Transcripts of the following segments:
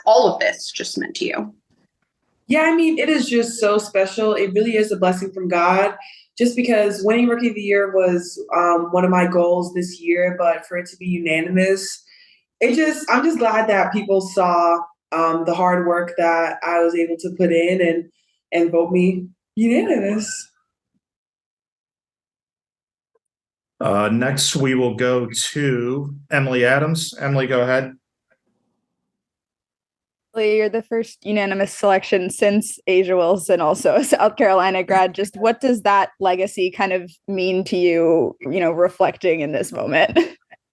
all of this just meant to you? Yeah, I mean, it is just so special. It really is a blessing from God, just because winning Rookie of the Year was one of my goals this year, but for it to be unanimous, I'm just glad that people saw the hard work that I was able to put in and vote me unanimous. Next, we will go to Emily Adams. Emily, go ahead. You're the first unanimous selection since Asia Wilson, also a South Carolina grad. Just what does that legacy kind of mean to you, reflecting in this moment?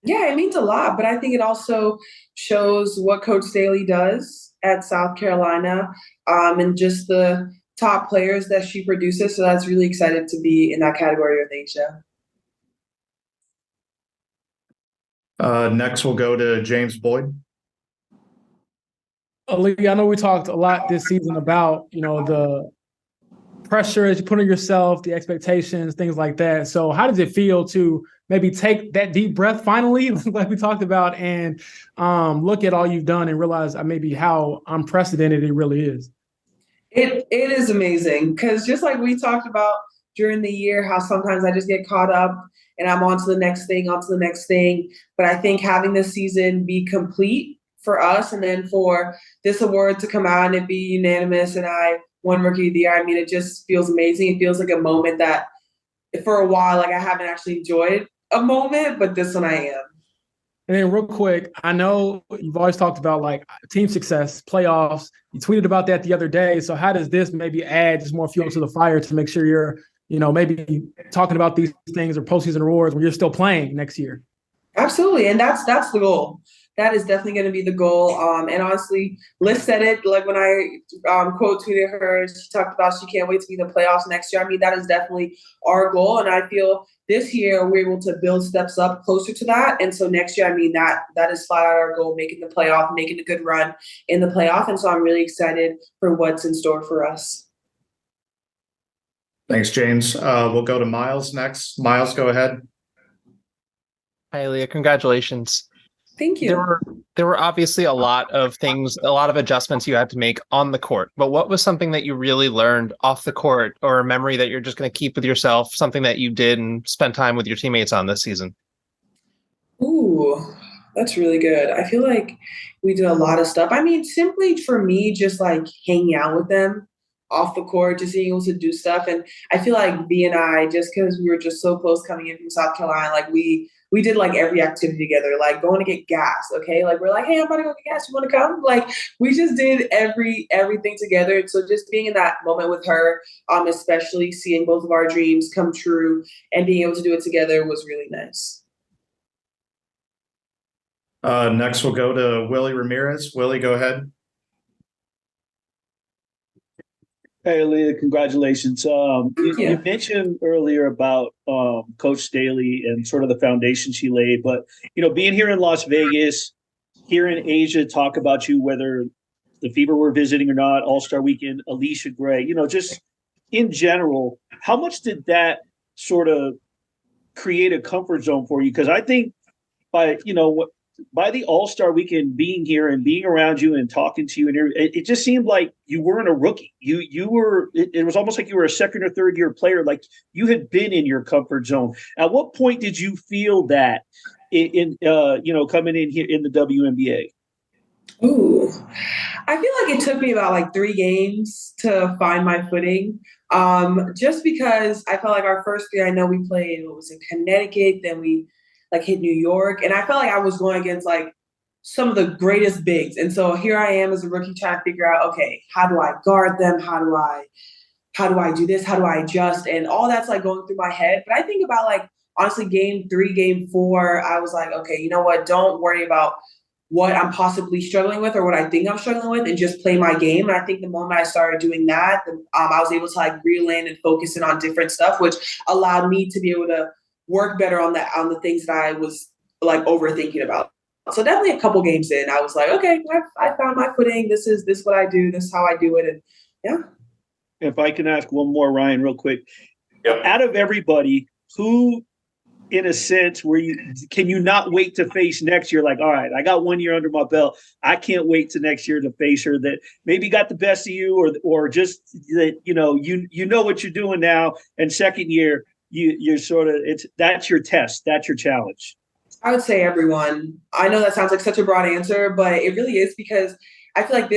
Yeah, it means a lot, but I think it also shows what Coach Staley does at South Carolina, and just the top players that she produces. So that's really excited to be in that category with Asia. Next, we'll go to James Boyd. Aliyah, I know we talked a lot this season about, the pressure that you put on yourself, the expectations, things like that. So how does it feel to maybe take that deep breath finally, like we talked about, and look at all you've done and realize maybe how unprecedented it really is? It is amazing because just like we talked about during the year, how sometimes I just get caught up and I'm on to the next thing, on to the next thing. But I think having this season be complete for us and then for this award to come out and it be unanimous and I won Rookie of the Year, I mean, it just feels amazing. It feels like a moment that for a while, like I haven't actually enjoyed a moment, but this one I am. And then real quick, I know you've always talked about like team success, playoffs. You tweeted about that the other day. So how does this maybe add just more fuel to the fire to make sure you're, maybe talking about these things or postseason awards when you're still playing next year? Absolutely. And that's the goal. That is definitely going to be the goal. And honestly, Liz said it, like when I quote tweeted her, she talked about she can't wait to be in the playoffs next year. I mean, that is definitely our goal. And I feel this year we're able to build steps up closer to that. And so next year, I mean, that is flat out our goal, making the playoff, making a good run in the playoff. And so I'm really excited for what's in store for us. Thanks, James. We'll go to Miles next. Miles, go ahead. Hi, Aliyah. Congratulations. Thank you. There were obviously a lot of things, a lot of adjustments you had to make on the court. But what was something that you really learned off the court, or a memory that you're just going to keep with yourself, something that you did and spent time with your teammates on this season? Ooh, that's really good. I feel like we did a lot of stuff. I mean, simply for me, just like hanging out with them off the court, just being able to do stuff. And I feel like B and I, just because we were just so close coming in from South Carolina, like we did like every activity together, like going to get gas. Okay. Like we're like, hey, I'm about to go get gas. You want to come? Like we just did everything together. And so just being in that moment with her, especially seeing both of our dreams come true and being able to do it together was really nice. Next, we'll go to Willie Ramirez. Willie, go ahead. Hey, Aliyah, congratulations. You mentioned earlier about Coach Staley and sort of the foundation she laid, but, being here in Las Vegas, hearing Asia talk about you, whether the Fever were visiting or not, All-Star Weekend, Alicia Gray, just in general, how much did that sort of create a comfort zone for you? Because I think by the All-Star Weekend, being here and being around you and talking to you, and it just seemed like you weren't a rookie. You were. It was almost like you were a second or third year player. Like you had been in your comfort zone. At what point did you feel that in coming in here in the WNBA? Ooh, I feel like it took me about like 3 games to find my footing. Just because I felt like our first 3, I know we played, what was in Connecticut, then we like hit New York. And I felt like I was going against like some of the greatest bigs. And so here I am as a rookie trying to figure out, okay, how do I guard them? How do I do this? How do I adjust? And all that's like going through my head. But I think about like, honestly, game 3, game 4, I was like, okay, you know what? Don't worry about what I'm possibly struggling with or what I think I'm struggling with and just play my game. And I think the moment I started doing that, I was able to like reel in and focus in on different stuff, which allowed me to be able to work better on the things that I was like overthinking about. So definitely a couple games in, I was like, okay, I found my footing. This is what I do. This is how I do it. And yeah. If I can ask one more, Ryan, real quick. Yep. Out of everybody, who in a sense where can you not wait to face next year? Like, all right, I got 1 year under my belt. I can't wait to next year to face her that maybe got the best of you or just that, you know what you're doing now. And second year, you're sort of, that's your test. That's your challenge. I would say everyone. I know that sounds like such a broad answer, but it really is because I feel like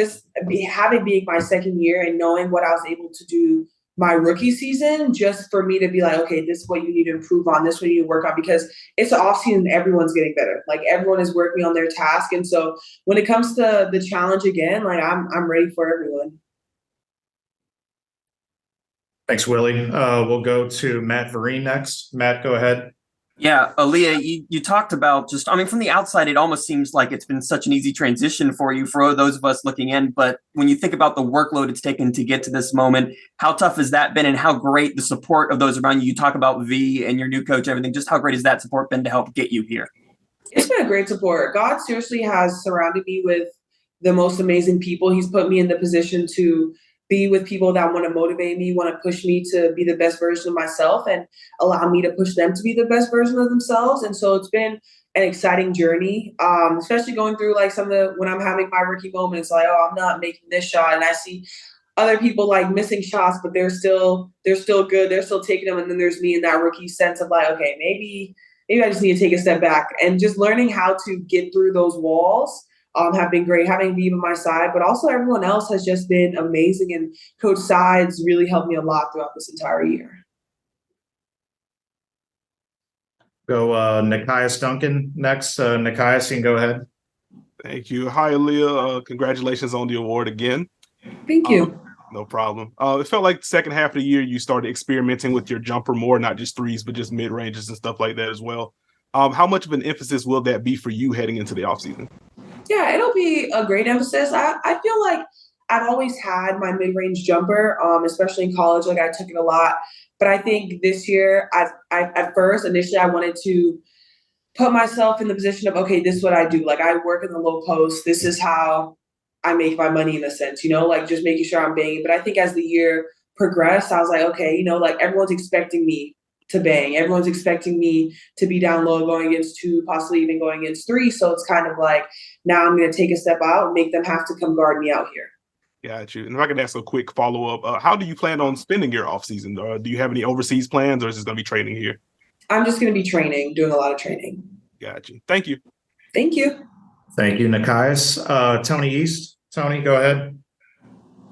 having being my second year and knowing what I was able to do my rookie season, just for me to be like, okay, this is what you need to improve on, this is what you need to work on, because it's an off season, everyone's getting better. Like everyone is working on their task. And so when it comes to the challenge again, like I'm ready for everyone. Thanks, Willie. We'll go to Matt Vereen next. Matt, go ahead. Yeah, Aliyah, you talked about just, I mean, from the outside, it almost seems like it's been such an easy transition for you, for those of us looking in. But when you think about the workload it's taken to get to this moment, how tough has that been and how great the support of those around you? You talk about V and your new coach, everything. Just how great has that support been to help get you here? It's been a great support. God seriously has surrounded me with the most amazing people. He's put me in the position to be with people that want to motivate me, want to push me to be the best version of myself and allow me to push them to be the best version of themselves. And so it's been an exciting journey, especially going through like when I'm having my rookie moments, like, oh, I'm not making this shot. And I see other people like missing shots, but they're still good. They're still taking them. And then there's me in that rookie sense of like, okay, maybe I just need to take a step back, and just learning how to get through those walls have been great. Having Viva by my side, but also everyone else has just been amazing. And Coach Sides really helped me a lot throughout this entire year. Go Nikias Duncan next. Nikias, you can go ahead. Thank you. Hi, Aliyah. Congratulations on the award again. Thank you. No problem. It felt like the second half of the year you started experimenting with your jumper more, not just threes, but just mid-ranges and stuff like that as well. How much of an emphasis will that be for you heading into the offseason? Yeah, it'll be a great emphasis. I feel like I've always had my mid-range jumper, especially in college. Like I took it a lot. But I think this year, initially, I wanted to put myself in the position of, okay, this is what I do. Like I work in the low post. This is how I make my money in a sense, like just making sure I'm banging. But I think as the year progressed, I was like, okay, like everyone's expecting me to bang. Everyone's expecting me to be down low going against two, possibly even going against three. So it's kind of like, now I'm going to take a step out and make them have to come guard me out here. Got you. And if I could ask a quick follow-up, how do you plan on spending your offseason? Do you have any overseas plans, or is this going to be training here? I'm just going to be doing a lot of training. Got you. Thank you. Thank you. Thank you, Nikias. Tony East. Tony, go ahead.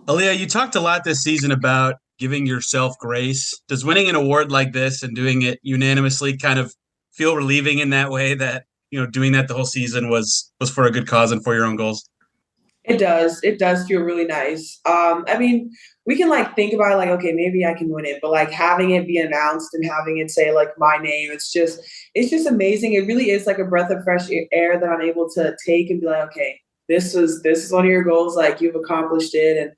Aliyah, you talked a lot this season about giving yourself grace. Does winning an award like this and doing it unanimously kind of feel relieving in that way, that doing that the whole season was for a good cause and for your own goals? It does. It does feel really nice. I mean, we can like think about like, okay, maybe I can win it, but like having it be announced and having it say like my name, it's just amazing. It really is like a breath of fresh air that I'm able to take and be like, okay, this is one of your goals. Like you've accomplished it, and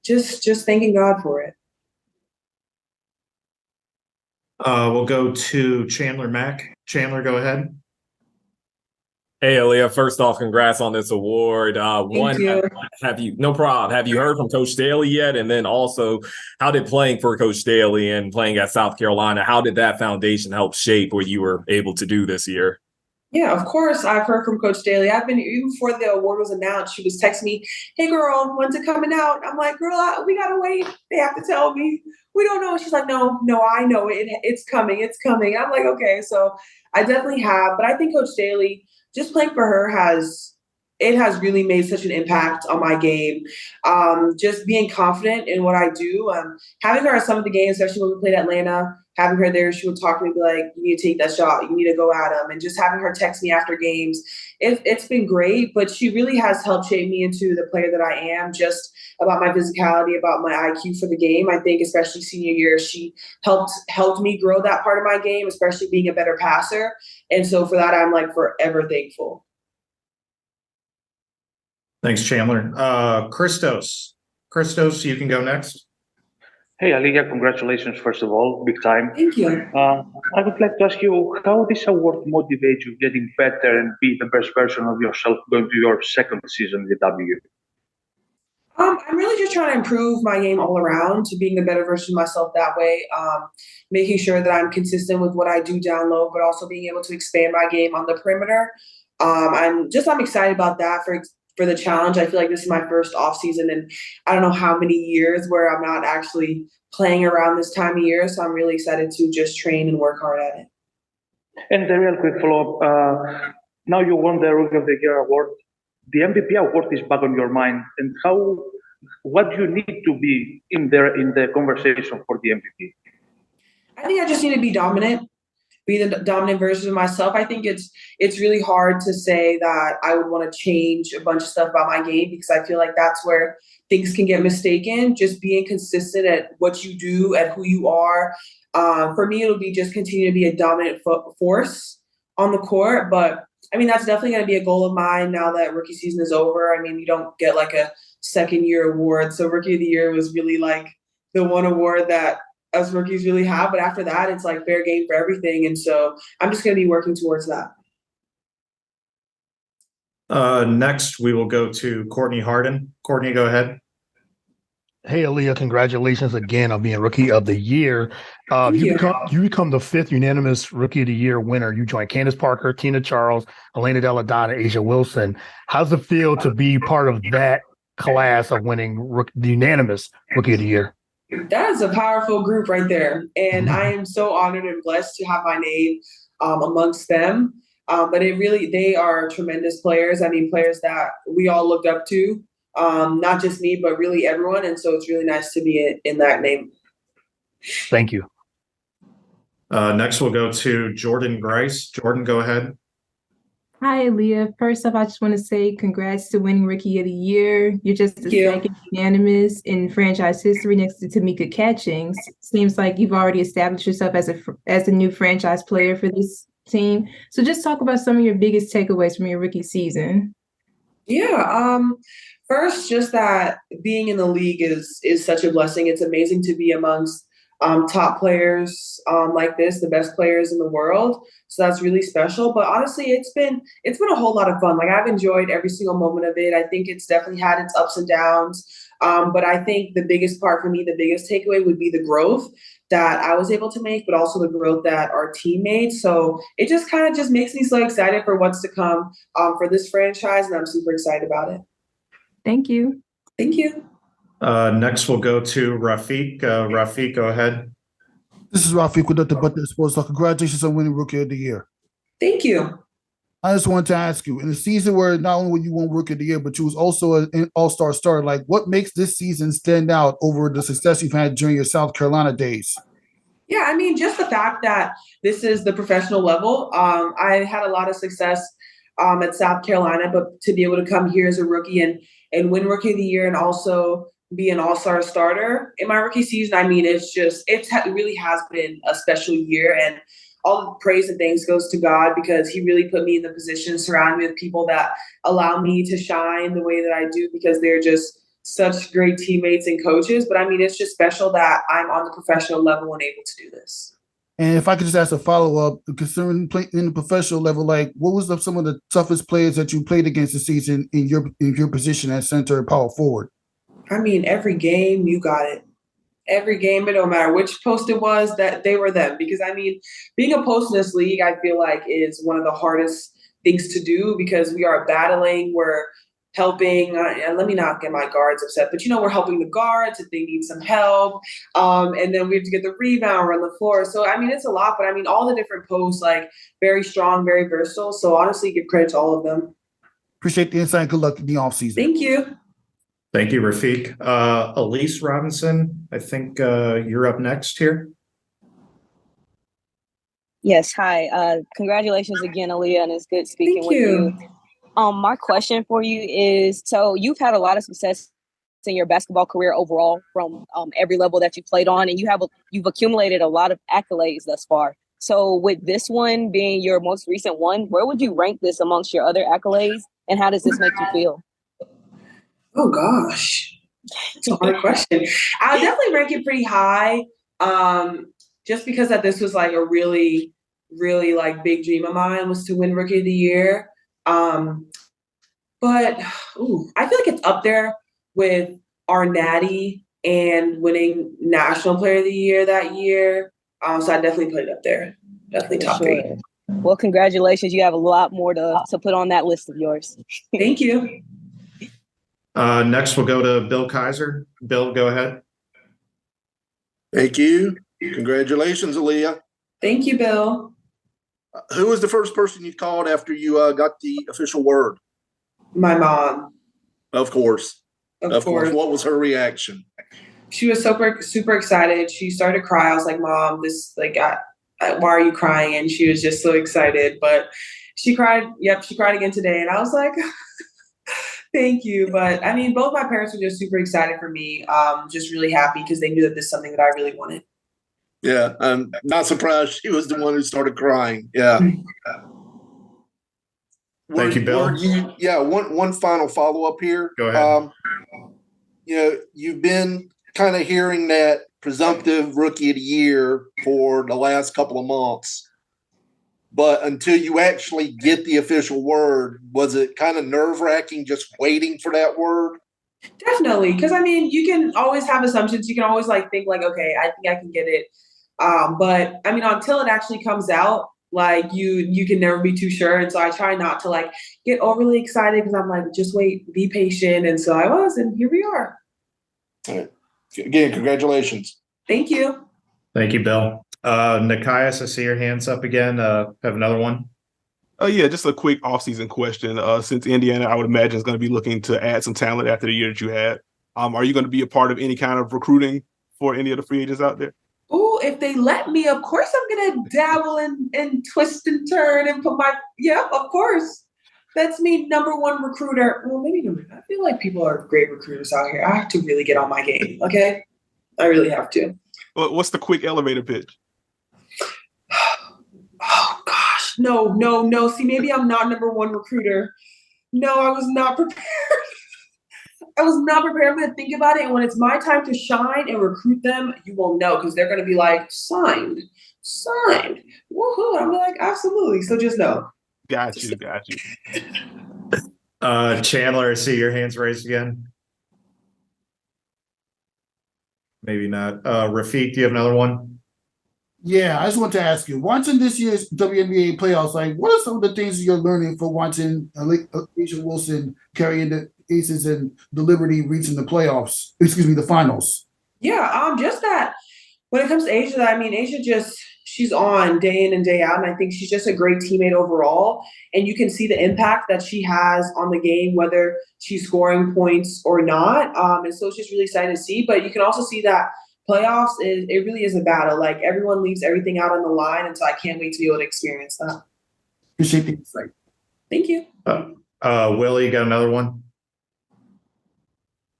just thanking God for it. We'll go to Chandler Mack. Chandler, go ahead. Hey, Aliyah, first off, congrats on this award. Thank you. No problem. Have you heard from Coach Staley yet? And then also, how did playing for Coach Staley and playing at South Carolina, how did that foundation help shape what you were able to do this year? Yeah, of course. I've heard from Coach Staley. Even before the award was announced, she was texting me, hey, girl, when's it coming out? I'm like, girl, we got to wait. They have to tell me. We don't know. She's like, no, I know it. It's coming. It's coming. I'm like, okay. So I definitely have. But I think Coach Staley, just playing for her has really made such an impact on my game. Just being confident in what I do. Having her at some of the games, especially when we played Atlanta, having her there, she would talk to me, be like, you need to take that shot. You need to go at him. And just having her text me after games, it's been great. But she really has helped shape me into the player that I am, just about my physicality, about my IQ for the game. I think especially senior year, she helped me grow that part of my game, especially being a better passer. And so for that, I'm like forever thankful. Thanks, Chandler. Christos, you can go next. Hey, Aliyah, congratulations, first of all, big time. Thank you. I would like to ask you how this award motivates you getting better and be the best version of yourself going to your second season in the W. I'm really just trying to improve my game all around to being the better version of myself that way. Making sure that I'm consistent with what I do down low, but also being able to expand my game on the perimeter. I'm excited about that for the challenge. I feel like this is my first off season, and I don't know how many years where I'm not actually playing around this time of year. So I'm really excited to just train and work hard at it. And a real quick follow-up. Now you won the Rookie of the Year award. The MVP award is back on your mind. And what do you need to be in the conversation for the MVP? I think I just need to be dominant, be the dominant version of myself. I think it's really hard to say that I would want to change a bunch of stuff about my game because I feel like that's where things can get mistaken. Just being consistent at what you do, at who you are. For me, it'll be just continue to be a dominant force on the court. But I mean, that's definitely going to be a goal of mine now that rookie season is over. I mean, you don't get like a second year award. So Rookie of the Year was really like the one award that us rookies really have. But after that, it's like fair game for everything. And so I'm just going to be working towards that. Next, we will go to Courtney Harden. Courtney, go ahead. Hey, Aliyah, congratulations again on being Rookie of the Year. You become the 5th unanimous Rookie of the Year winner. You joined Candace Parker, Tina Charles, Elena Deladon, and Asia Wilson. How's it feel to be part of that class of winning the unanimous Rookie of the Year? That is a powerful group right there. And I am so honored and blessed to have my name amongst them. But they are tremendous players. I mean, players that we all looked up to. Not just me, but really everyone. And so it's really nice to be in that name. Thank you. Next, we'll go to Jordan Grice. Jordan, go ahead. Hi, Aliyah. First off, I just want to say congrats to winning Rookie of the Year. You're just the second unanimous in franchise history next to Tamika Catchings. Seems like you've already established yourself as a new franchise player for this team. So just talk about some of your biggest takeaways from your rookie season. Yeah. First, just that being in the league is such a blessing. It's amazing to be amongst top players like this, the best players in the world. So that's really special. But honestly, it's been a whole lot of fun. Like I've enjoyed every single moment of it. I think it's definitely had its ups and downs. But I think the biggest part for me, the biggest takeaway would be the growth that I was able to make, but also the growth that our team made. So it just kind of just makes me so excited for what's to come for this franchise. And I'm super excited about it. Thank you. Thank you. Next, we'll go to Rafiq. Rafiq, go ahead. This is Rafiq with the But Sports Talk. Congratulations on winning Rookie of the Year. Thank you. I just wanted to ask you, in a season where not only you won Rookie of the Year, but you was also an all-star starter, like what makes this season stand out over the success you've had during your South Carolina days? Yeah, I mean, just the fact that this is the professional level. I had a lot of success at South Carolina, but to be able to come here as a rookie and win Rookie of the Year and also be an all-star starter in my rookie season, I mean, it really has been a special year, and all the praise and thanks goes to God because he really put me in the position, surrounded me with people that allow me to shine the way that I do because they're just such great teammates and coaches. But I mean, it's just special that I'm on the professional level and able to do this. And if I could just ask a follow-up, concerning playing in the professional level, like what was some of the toughest players that you played against this season in your position as center and power forward? I mean, every game you got it. Every game, it don't matter which post it was, that they were them. Because I mean, being a post in this league, I feel like is one of the hardest things to do because we are battling. We're helping, and let me not get my guards upset, but we're helping the guards if they need some help. And then we have to get the rebound, run the floor. So I mean, it's a lot, but I mean, all the different posts, like very strong, very versatile. So honestly, give credit to all of them. Appreciate the insight. Good luck in the offseason. Thank you. Thank you, Rafiq. Elise Robinson, I think you're up next here. Yes, hi. Congratulations again, Aliyah, and it's good speaking with you. My question for you is, so you've had a lot of success in your basketball career overall from every level that you played on, and you've accumulated a lot of accolades thus far. So with this one being your most recent one, where would you rank this amongst your other accolades, and how does this make you feel? Oh, gosh. It's a hard question. I would definitely rank it pretty high just because that this was like a really, really like big dream of mine was to win Rookie of the Year. But I feel like it's up there with our natty and winning National Player of the Year that year. So I definitely put it up there. Definitely top three. Well, congratulations. You have a lot more to put on that list of yours. Thank you. Next, we'll go to Bill Kaiser. Bill, go ahead. Thank you. Congratulations, Aliyah. Thank you, Bill. Who was the first person you called after you got the official word? My mom. Of course. Of course. What was her reaction? She was super excited. She started to cry. I was like, Mom, why are you crying? And she was just so excited. But she cried. Yep, she cried again today. And I was like, thank you. But I mean, both my parents were just super excited for me. Just really happy because they knew that this is something that I really wanted. Yeah, I'm not surprised she was the one who started crying. Yeah. Thank you, Bill. One final follow-up here. Go ahead. You've been kind of hearing that presumptive rookie of the year for the last couple of months. But until you actually get the official word, was it kind of nerve-wracking just waiting for that word? Definitely. Because, I mean, you can always have assumptions. You can always think okay, I think I can get it. But, I mean, until it actually comes out, you can never be too sure. And so I try not to get overly excited because I'm like, just wait, be patient. And so I was, and here we are. All right. Again, congratulations. Thank you. Thank you, Bill. Nikias, I see your hands up again. Have another one. Yeah, just a quick offseason question. Since Indiana, I would imagine, is going to be looking to add some talent after the year that you had. Are you going to be a part of any kind of recruiting for any of the free agents out there? Oh, if they let me, of course I'm going to dabble and twist and turn and put of course. That's me, number one recruiter. Well, maybe I feel like people are great recruiters out here. I have to really get on my game, okay? I really have to. Well, what's the quick elevator pitch? Oh, gosh. No. See, maybe I'm not number one recruiter. No, I was not prepared. I'm going to think about it. And when it's my time to shine and recruit them, you will know because they're going to be like, signed. Woohoo. I'm like, absolutely. So just know. Got you. Chandler, I see your hands raised again. Maybe not. Rafiq, do you have another one? Yeah, I just want to ask you, watching this year's WNBA playoffs, what are some of the things you're learning for watching A'ja Wilson carrying the Aces and the Liberty reaching the playoffs? Excuse me, the finals. Yeah, just that when it comes to A'ja, I mean, A'ja she's on day in and day out, and I think she's just a great teammate overall. And you can see the impact that she has on the game, whether she's scoring points or not. And so it's just really exciting to see. But you can also see that playoffs it really is a battle. Everyone leaves everything out on the line, and so I can't wait to be able to experience that. Appreciate the insight. Thank you. Willie, you got another one?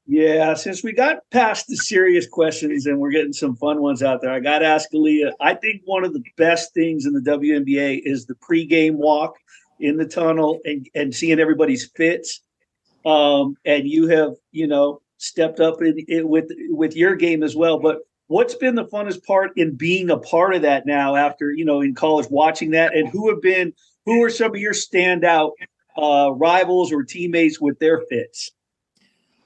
Yeah, since we got past the serious questions and we're getting some fun ones out there, I got to ask Aliyah. I think one of the best things in the WNBA is the pregame walk in the tunnel and seeing everybody's fits. And you have, stepped up with your game as well. But what's been the funnest part in being a part of that now after, in college, watching that? And who are some of your standout rivals or teammates with their fits?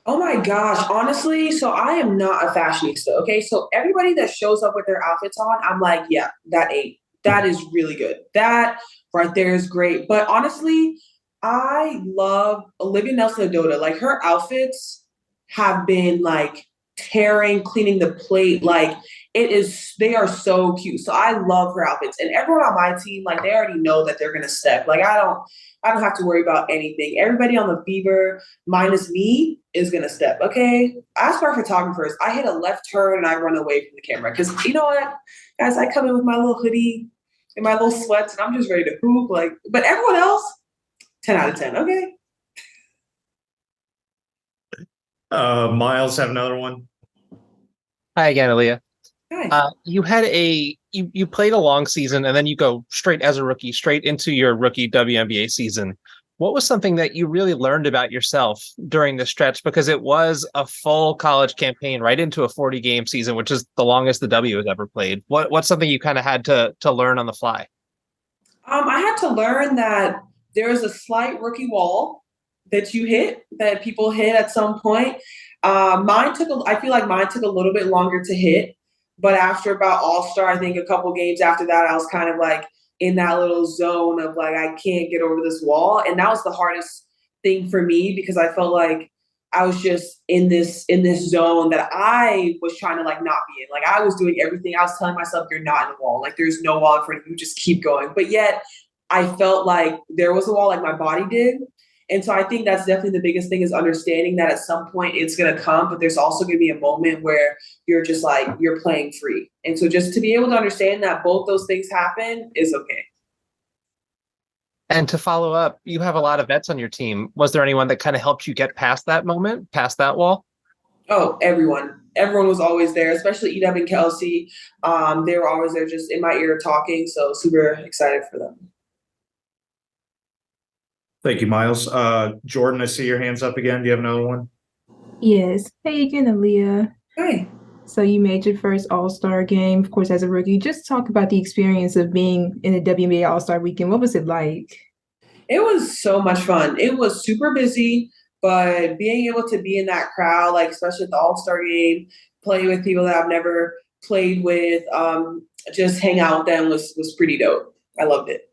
Oh my gosh, honestly, so I am not a fashionista, okay? So everybody that shows up with their outfits on, I'm like, yeah, that is really good. That right there is great. But honestly, I love Olivia Nelson-Ododa. Her outfits have been tearing, cleaning the plate. They are so cute. So I love her outfits. And everyone on my team, they already know that they're gonna step. I don't have to worry about anything. Everybody on the Fever, minus me, is gonna step. Okay. As for our photographers, I hit a left turn and I run away from the camera. Cause you know what? Guys, I come in with my little hoodie and my little sweats and I'm just ready to hoop. But everyone else, 10 out of 10. Okay. Miles, have another one. Hi again, Aliyah. Hi. You had you played a long season and then you go straight as a rookie, straight into your rookie WNBA season. What was something that you really learned about yourself during this stretch? Because it was a full college campaign right into a 40-game season, which is the longest the W has ever played. What's something you kind of had to learn on the fly? I had to learn that there is a slight rookie wall that people hit at some point. I feel like mine took a little bit longer to hit, but after about All-Star, I think a couple games after that, I was kind of like in that little zone of like, I can't get over this wall. And that was the hardest thing for me because I felt like I was just in this zone that I was trying to like not be in. Like I was doing everything. I was telling myself, you're not in the wall. Like there's no wall in front of you. Just keep going. But yet I felt like there was a wall like my body did. And so I think that's definitely the biggest thing is understanding that at some point it's going to come, but there's also going to be a moment where you're just like, you're playing free. And so just to be able to understand that both those things happen is okay. And to follow up, you have a lot of vets on your team. Was there anyone that kind of helped you get past that moment, past that wall? Oh, everyone. Everyone was always there, especially Edub and Kelsey. They were always there just in my ear talking. So super excited for them. Thank you, Miles. Jordan, I see your hands up again. Do you have another one? Yes. Hey again, Aliyah. Hi. So you made your first All-Star game, of course, as a rookie. Just talk about the experience of being in a WNBA All-Star weekend. What was it like? It was so much fun. It was super busy, but being able to be in that crowd, like especially at the All-Star game, play with people that I've never played with, just hang out with them was pretty dope. I loved it.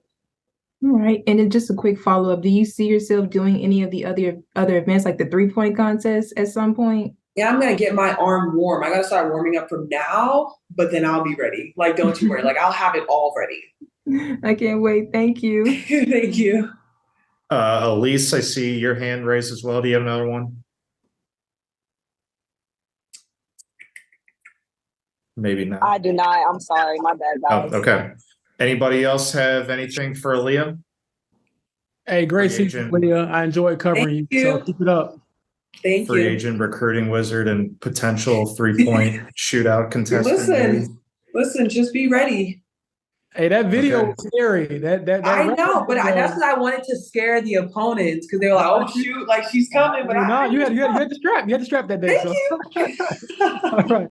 All right. And then just a quick follow-up. Do you see yourself doing any of the other events like the 3-point contest at some point? Yeah, I'm gonna get my arm warm. I gotta start warming up from now, but then I'll be ready. Like, don't you worry. Like, I'll have it all ready. I can't wait. Thank you. Thank you. Elise, I see your hand raised as well. Do you have another one? Maybe not. I do not. I'm sorry. My bad, guys. Oh, okay. Anybody else have anything for Aliyah? Hey, great season, Aliyah. I enjoyed covering you. So keep it up. Thank Free you. agent, recruiting wizard, and potential 3-point shootout contestant. Listen, just be ready. Hey, that video was scary. I know, but that's what I wanted to scare the opponents because they were like, "Oh shoot, like she's coming!" But you had the strap. You had the strap that day. Thank you. All right.